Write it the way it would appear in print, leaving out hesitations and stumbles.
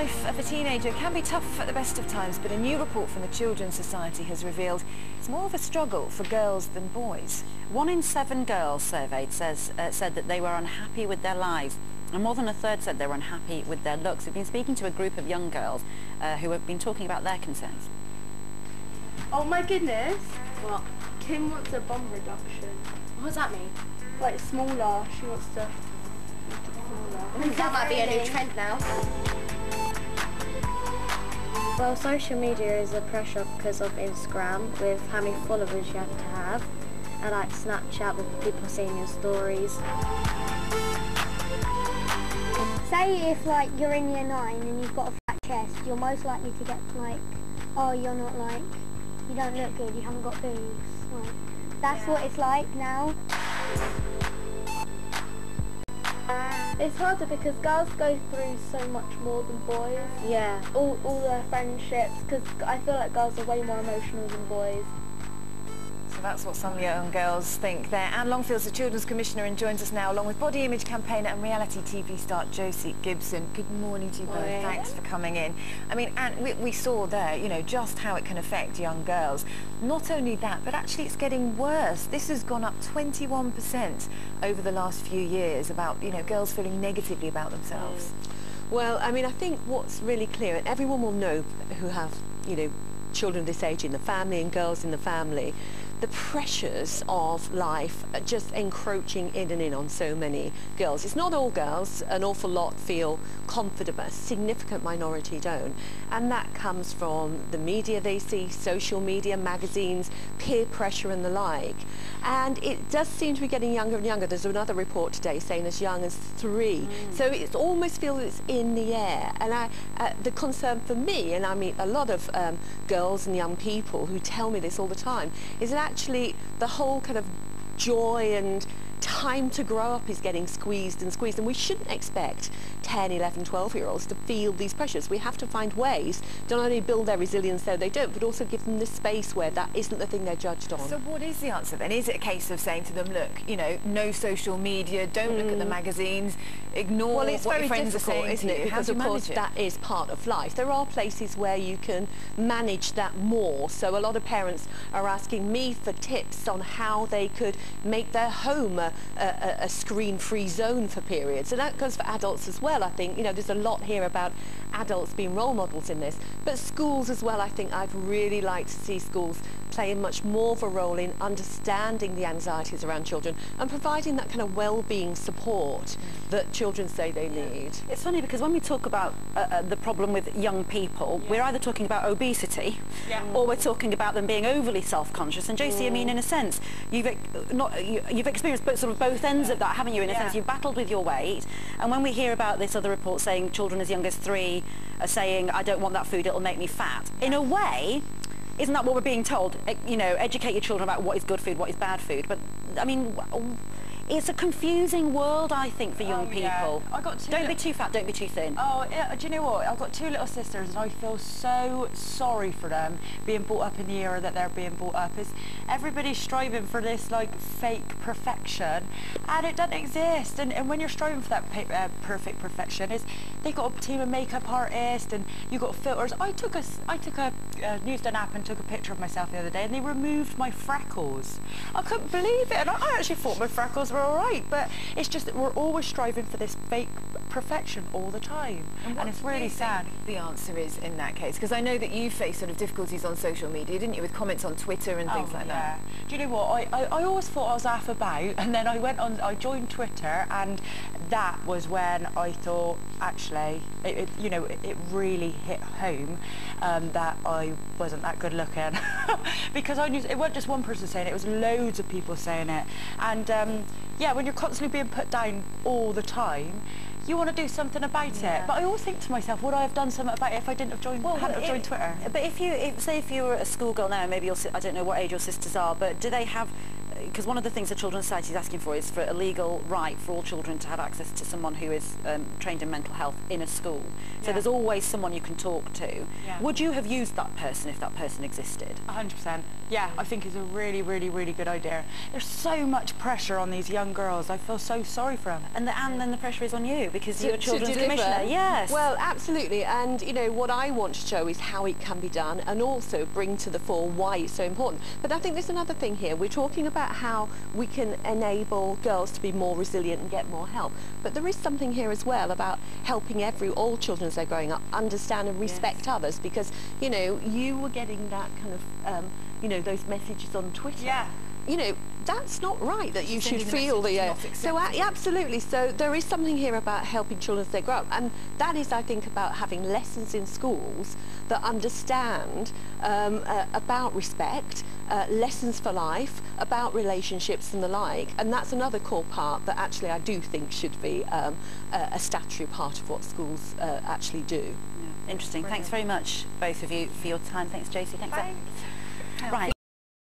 life of a teenager can be tough at the best of times, but a new report from the Children's Society has revealed it's more of a struggle for girls than boys. 1 in 7 girls surveyed said that they were unhappy with their lives, and more than a third said they were unhappy with their looks. We've been speaking to a group of young girls who have been talking about their concerns. Oh my goodness! What? Kim wants a bum reduction. What does that mean? Like smaller. She wants to make it smaller. I think that might be a new trend now. Well, social media is a pressure because of Instagram, with how many followers you have to have, and like Snapchat with people seeing your stories. Say if like you're in year 9 and you've got a fat chest, you're most likely to get like, oh, you're not like, you don't look good, you haven't got boobs. Like, that's what it's like now. It's harder because girls go through so much more than boys. Yeah. All their friendships, because I feel like girls are way more emotional than boys. So that's what some young girls think there. Anne Longfield's the Children's Commissioner and joins us now along with body image campaigner and reality TV star Josie Gibson. Good morning to you both. Morning. Thanks for coming in. I mean, Anne, we saw there, you know, just how it can affect young girls. Not only that, but actually it's getting worse. This has gone up 21% over the last few years about, you know, girls feeling negatively about themselves. Well, I mean, I think what's really clear, and everyone will know who have, you know, children this age in the family and girls in the family, the pressures of life are just encroaching in and in on so many girls. It's not all girls, an awful lot feel confident, but a significant minority don't. And that comes from the media they see, social media, magazines, peer pressure and the like. And it does seem to be getting younger and younger. There's another report today saying as young as 3. So it almost feels it's in the air. And the concern for me, and I meet a lot of girls and young people who tell me this all the time, is that actually the whole kind of joy and time to grow up is getting squeezed, and we shouldn't expect 10, 11, 12-year-olds to feel these pressures. We have to find ways to not only build their resilience so they don't, but also give them the space where that isn't the thing they're judged on. So what is the answer then? Is it a case of saying to them, look, you know, no social media, don't look at the magazines, ignore what your friends are saying, isn't it? Because of course that is part of life. There are places where you can manage that more. So a lot of parents are asking me for tips on how they could make their home a screen-free zone for periods, and that goes for adults as well. I think, you know, there's a lot here about adults being role models in this, but schools as well. I think I'd really like to see schools playing much more of a role in understanding the anxieties around children and providing that kind of well-being support that children say they need. It's funny because when we talk about the problem with young people, we're either talking about obesity or we're talking about them being overly self-conscious. And Josie, I mean, in a sense, you've experienced sort of both ends of that, haven't you? In a sense, you've battled with your weight, and when we hear about this other report saying children as young as 3 are saying, I don't want that food, it'll make me fat. In a way, isn't that what we're being told? You know, educate your children about what is good food, what is bad food. But, I mean, it's a confusing world, I think, for young people. I got don't be too fat, don't be too thin. Oh, yeah, do you know what? I've got 2 little sisters and I feel so sorry for them being brought up in the era that they're being brought up. Everybody's striving for this, like, fake perfection, and it doesn't exist. And when you're striving for that perfect perfection, they've got a team of makeup artists and you've got filters. I took a Newsdone app and took a picture of myself the other day, and they removed my freckles. I couldn't believe it, and I actually thought my freckles were all right, but it's just that we're always striving for this fake perfection all the time, and it's really sad. The answer is in that case, because I know that you face sort of difficulties on social media, didn't you, with comments on Twitter and things like that? Do you know what? I always thought I was half about, and then I joined Twitter, and that was when I thought, actually, it really hit home that I wasn't that good looking, because I knew it wasn't just one person saying it, it was loads of people saying it, and yeah, when you're constantly being put down all the time, you want to do something about it. But I always think to myself, would I have done something about it if I didn't have joined, hadn't joined Twitter? But say if you were a schoolgirl now, maybe I don't know what age your sisters are, but do they have because one of the things the Children's Society is asking for is for a legal right for all children to have access to someone who is trained in mental health in a school. So there's always someone you can talk to. Would you have used that person if that person existed? 100%. Yeah, I think it's a really, really, really good idea. There's so much pressure on these young girls. I feel so sorry for them. And then the pressure is on you because you're a children's deliver. commissioner. Yes. Well, absolutely. And you know what I want to show is how it can be done, and also bring to the fore why it's so important. But I think there's another thing here. We're talking about how we can enable girls to be more resilient and get more help. But there is something here as well about helping all children as they're growing up understand and respect others, because you know you were getting that kind of you know, those messages on Twitter. Yeah. You know, that's not right that you should feel the... so absolutely, so there is something here about helping children as they grow up, and that is, I think, about having lessons in schools that understand about respect, lessons for life, about relationships and the like, and that's another core part that actually I do think should be a statutory part of what schools actually do. Yeah. Interesting. Brilliant. Thanks very much, both of you, for your time. Thanks, Josie. Thanks. Bye. Right.